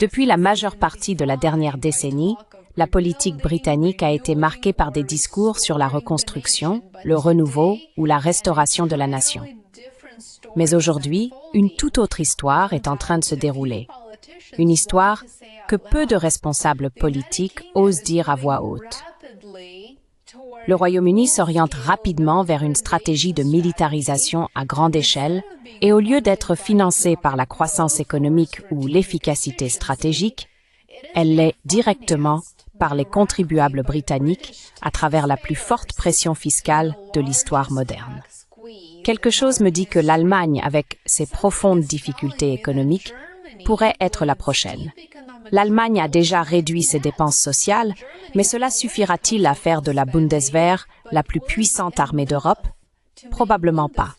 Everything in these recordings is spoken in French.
Depuis la majeure partie de la dernière décennie, la politique britannique a été marquée par des discours sur la reconstruction, le renouveau ou la restauration de la nation. Mais aujourd'hui, une toute autre histoire est en train de se dérouler. Une histoire que peu de responsables politiques osent dire à voix haute. Le Royaume-Uni s'oriente rapidement vers une stratégie de militarisation à grande échelle et au lieu d'être financée par la croissance économique ou l'efficacité stratégique, elle l'est directement par les contribuables britanniques à travers la plus forte pression fiscale de l'histoire moderne. Quelque chose me dit que l'Allemagne, avec ses profondes difficultés économiques, pourrait être la prochaine. L'Allemagne a déjà réduit ses dépenses sociales, mais cela suffira-t-il à faire de la Bundeswehr la plus puissante armée d'Europe? Probablement pas.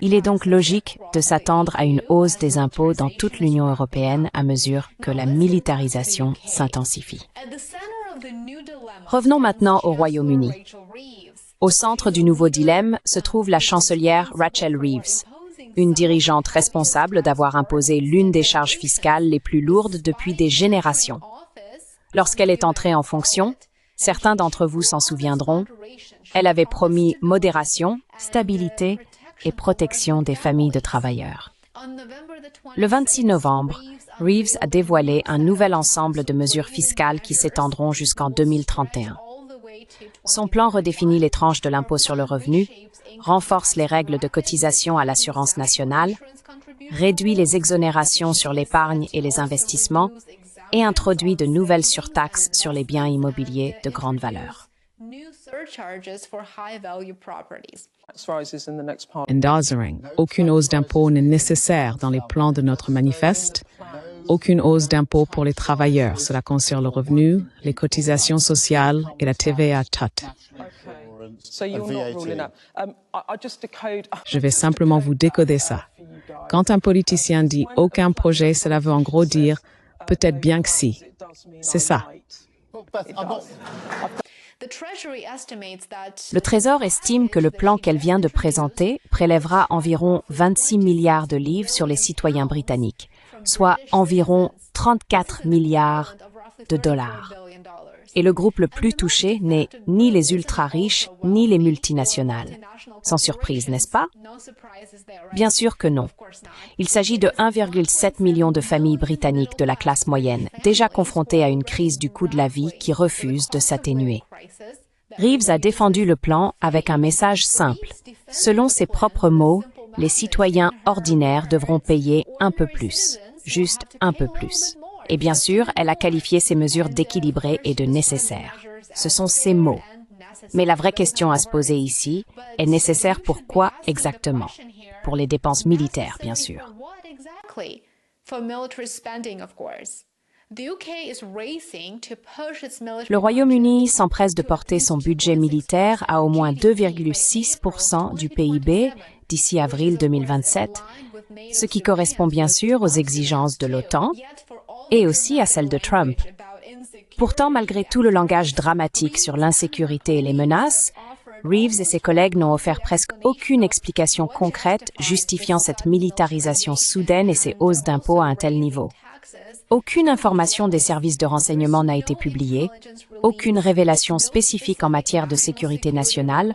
Il est donc logique de s'attendre à une hausse des impôts dans toute l'Union européenne à mesure que la militarisation s'intensifie. Revenons maintenant au Royaume-Uni. Au centre du nouveau dilemme se trouve la chancelière Rachel Reeves, une dirigeante responsable d'avoir imposé l'une des charges fiscales les plus lourdes depuis des générations. Lorsqu'elle est entrée en fonction, certains d'entre vous s'en souviendront, elle avait promis modération, stabilité et protection des familles de travailleurs. Le 26 novembre, Reeves a dévoilé un nouvel ensemble de mesures fiscales qui s'étendront jusqu'en 2031. Son plan redéfinit les tranches de l'impôt sur le revenu, renforce les règles de cotisation à l'assurance nationale, réduit les exonérations sur l'épargne et les investissements et introduit de nouvelles surtaxes sur les biens immobiliers de grande valeur. Endorsing. Aucune hausse d'impôt n'est nécessaire dans les plans de notre manifeste. Aucune hausse d'impôt pour les travailleurs. Cela concerne le revenu, les cotisations sociales et la TVA TOT. Je vais simplement vous décoder ça. Quand un politicien dit « aucun projet », cela veut en gros dire « peut-être bien que si ». C'est ça. Le Trésor estime que le plan qu'elle vient de présenter prélèvera environ 26 milliards de livres sur les citoyens britanniques, soit environ 34 milliards de dollars. Et le groupe le plus touché n'est ni les ultra-riches, ni les multinationales. Sans surprise, n'est-ce pas? Bien sûr que non. Il s'agit de 1,7 million de familles britanniques de la classe moyenne, déjà confrontées à une crise du coût de la vie qui refuse de s'atténuer. Reeves a défendu le plan avec un message simple. Selon ses propres mots, les citoyens ordinaires devront payer un peu plus, juste un peu plus. Et bien sûr, elle a qualifié ces mesures d'équilibrées et de nécessaires. Ce sont ses mots. Mais la vraie question à se poser ici est nécessaire pour quoi exactement? Pour les dépenses militaires, bien sûr. Le Royaume-Uni s'empresse de porter son budget militaire à au moins 2,6% du PIB d'ici avril 2027, ce qui correspond bien sûr aux exigences de l'OTAN et aussi à celles de Trump. Pourtant, malgré tout le langage dramatique sur l'insécurité et les menaces, Reeves et ses collègues n'ont offert presque aucune explication concrète justifiant cette militarisation soudaine et ces hausses d'impôts à un tel niveau. Aucune information des services de renseignement n'a été publiée, aucune révélation spécifique en matière de sécurité nationale,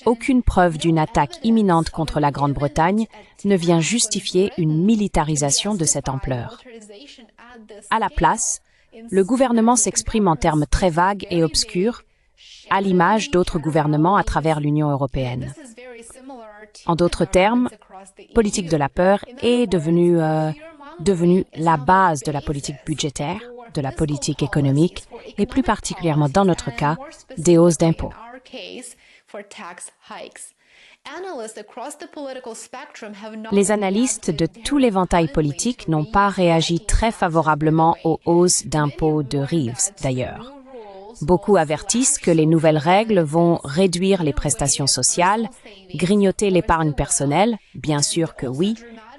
aucune preuve d'une attaque imminente contre la Grande-Bretagne ne vient justifier une militarisation de cette ampleur. À la place, le gouvernement s'exprime en termes très vagues et obscurs, à l'image d'autres gouvernements à travers l'Union européenne. En d'autres termes, politique de la peur est devenue la base de la politique budgétaire, de la politique économique et plus particulièrement dans notre cas, des hausses d'impôts. Les analystes de tout l'éventail politique n'ont pas réagi très favorablement aux hausses d'impôts de Reeves, d'ailleurs. Beaucoup avertissent que les nouvelles règles vont réduire les prestations sociales, grignoter l'épargne personnelle, bien sûr que oui,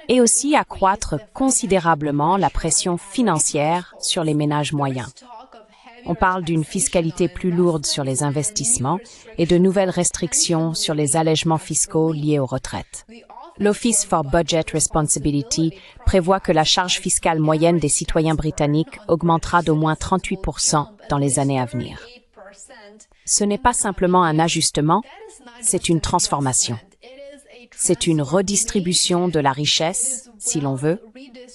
et aussi accroître considérablement la pression financière sur les ménages moyens. On parle d'une fiscalité plus lourde sur les investissements et de nouvelles restrictions sur les allègements fiscaux liés aux retraites. L'Office for Budget Responsibility prévoit que la charge fiscale moyenne des citoyens britanniques augmentera d'au moins 38% dans les années à venir. Ce n'est pas simplement un ajustement, c'est une transformation. C'est une redistribution de la richesse, si l'on veut,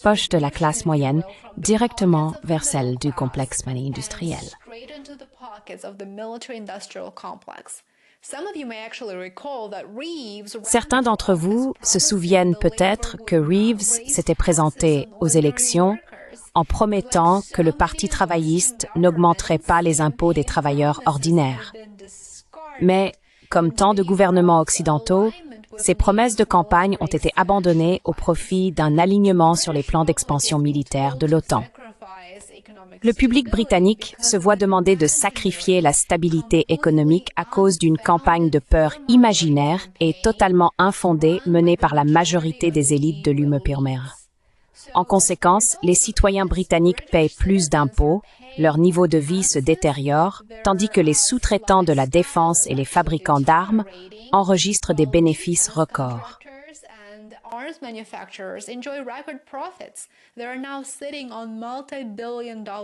poche de la classe moyenne, directement vers celle du complexe industriel. Certains d'entre vous se souviennent peut-être que Reeves s'était présenté aux élections en promettant que le Parti travailliste n'augmenterait pas les impôts des travailleurs ordinaires. Mais, comme tant de gouvernements occidentaux, ces promesses de campagne ont été abandonnées au profit d'un alignement sur les plans d'expansion militaire de l'OTAN. Le public britannique se voit demander de sacrifier la stabilité économique à cause d'une campagne de peur imaginaire et totalement infondée menée par la majorité des élites de l'UMPR. En conséquence, les citoyens britanniques paient plus d'impôts, leur niveau de vie se détériore, tandis que les sous-traitants de la défense et les fabricants d'armes enregistrent des bénéfices records.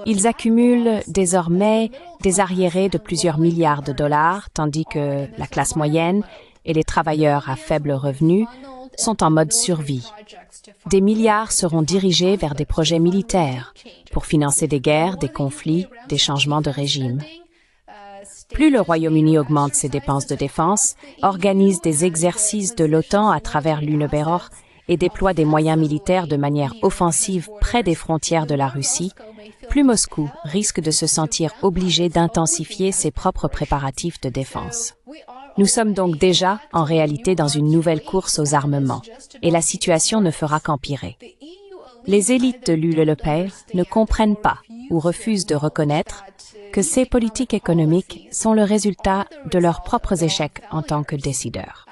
Ils accumulent désormais des arriérés de plusieurs milliards de dollars, tandis que la classe moyenne et les travailleurs à faible revenu sont en mode survie. Des milliards seront dirigés vers des projets militaires pour financer des guerres, des conflits, des changements de régime. Plus le Royaume-Uni augmente ses dépenses de défense, organise des exercices de l'OTAN à travers l'UNBR et déploie des moyens militaires de manière offensive près des frontières de la Russie, plus Moscou risque de se sentir obligé d'intensifier ses propres préparatifs de défense. Nous sommes donc déjà, en réalité, dans une nouvelle course aux armements, et la situation ne fera qu'empirer. Les élites de l'UMPR ne comprennent pas ou refusent de reconnaître que ces politiques économiques sont le résultat de leurs propres échecs en tant que décideurs.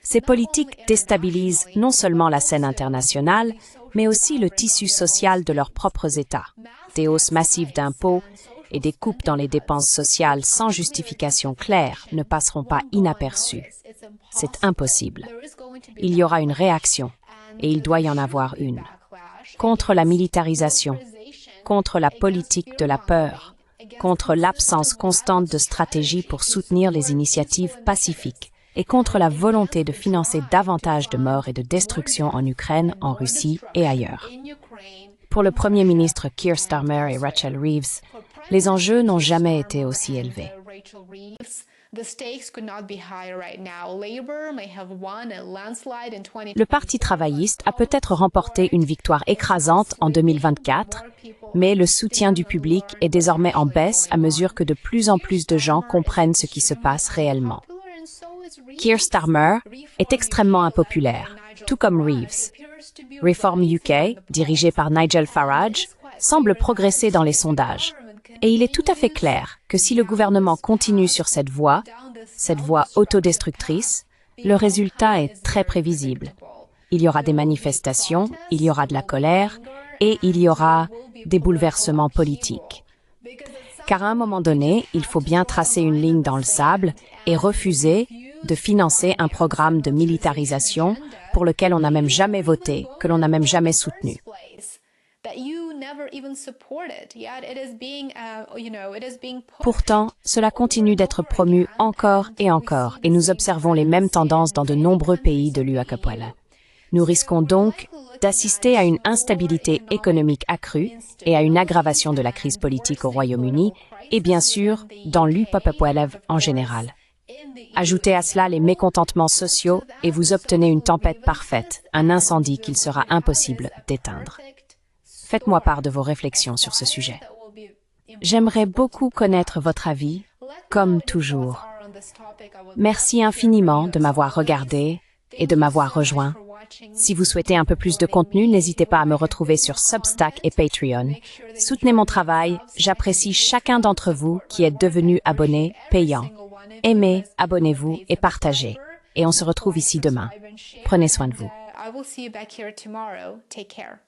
Ces politiques déstabilisent non seulement la scène internationale, mais aussi le tissu social de leurs propres États. Des hausses massives d'impôts et des coupes dans les dépenses sociales sans justification claire ne passeront pas inaperçues. C'est impossible. Il y aura une réaction, et il doit y en avoir une. Contre la militarisation, contre la politique de la peur, contre l'absence constante de stratégie pour soutenir les initiatives pacifiques et contre la volonté de financer davantage de morts et de destruction en Ukraine, en Russie et ailleurs. Pour le Premier ministre Keir Starmer et Rachel Reeves, les enjeux n'ont jamais été aussi élevés. Le Parti travailliste a peut-être remporté une victoire écrasante en 2024, mais le soutien du public est désormais en baisse à mesure que de plus en plus de gens comprennent ce qui se passe réellement. Keir Starmer est extrêmement impopulaire, tout comme Reeves. Reform UK, dirigé par Nigel Farage, semble progresser dans les sondages. Et il est tout à fait clair que si le gouvernement continue sur cette voie autodestructrice, le résultat est très prévisible. Il y aura des manifestations, il y aura de la colère et il y aura des bouleversements politiques. Car à un moment donné, il faut bien tracer une ligne dans le sable et refuser de financer un programme de militarisation pour lequel on n'a même jamais voté, que l'on n'a même jamais soutenu. Pourtant, cela continue d'être promu encore et encore, et nous observons les mêmes tendances dans de nombreux pays de l'UACPL. Nous risquons donc d'assister à une instabilité économique accrue et à une aggravation de la crise politique au Royaume-Uni, et bien sûr, dans l'UPPL en général. Ajoutez à cela les mécontentements sociaux et vous obtenez une tempête parfaite, un incendie qu'il sera impossible d'éteindre. Faites-moi part de vos réflexions sur ce sujet. J'aimerais beaucoup connaître votre avis, comme toujours. Merci infiniment de m'avoir regardé et de m'avoir rejoint. Si vous souhaitez un peu plus de contenu, n'hésitez pas à me retrouver sur Substack et Patreon. Soutenez mon travail, j'apprécie chacun d'entre vous qui êtes devenu abonné payant. Aimez, abonnez-vous et partagez. Et on se retrouve ici demain. Prenez soin de vous. I will see you back here tomorrow. Take care.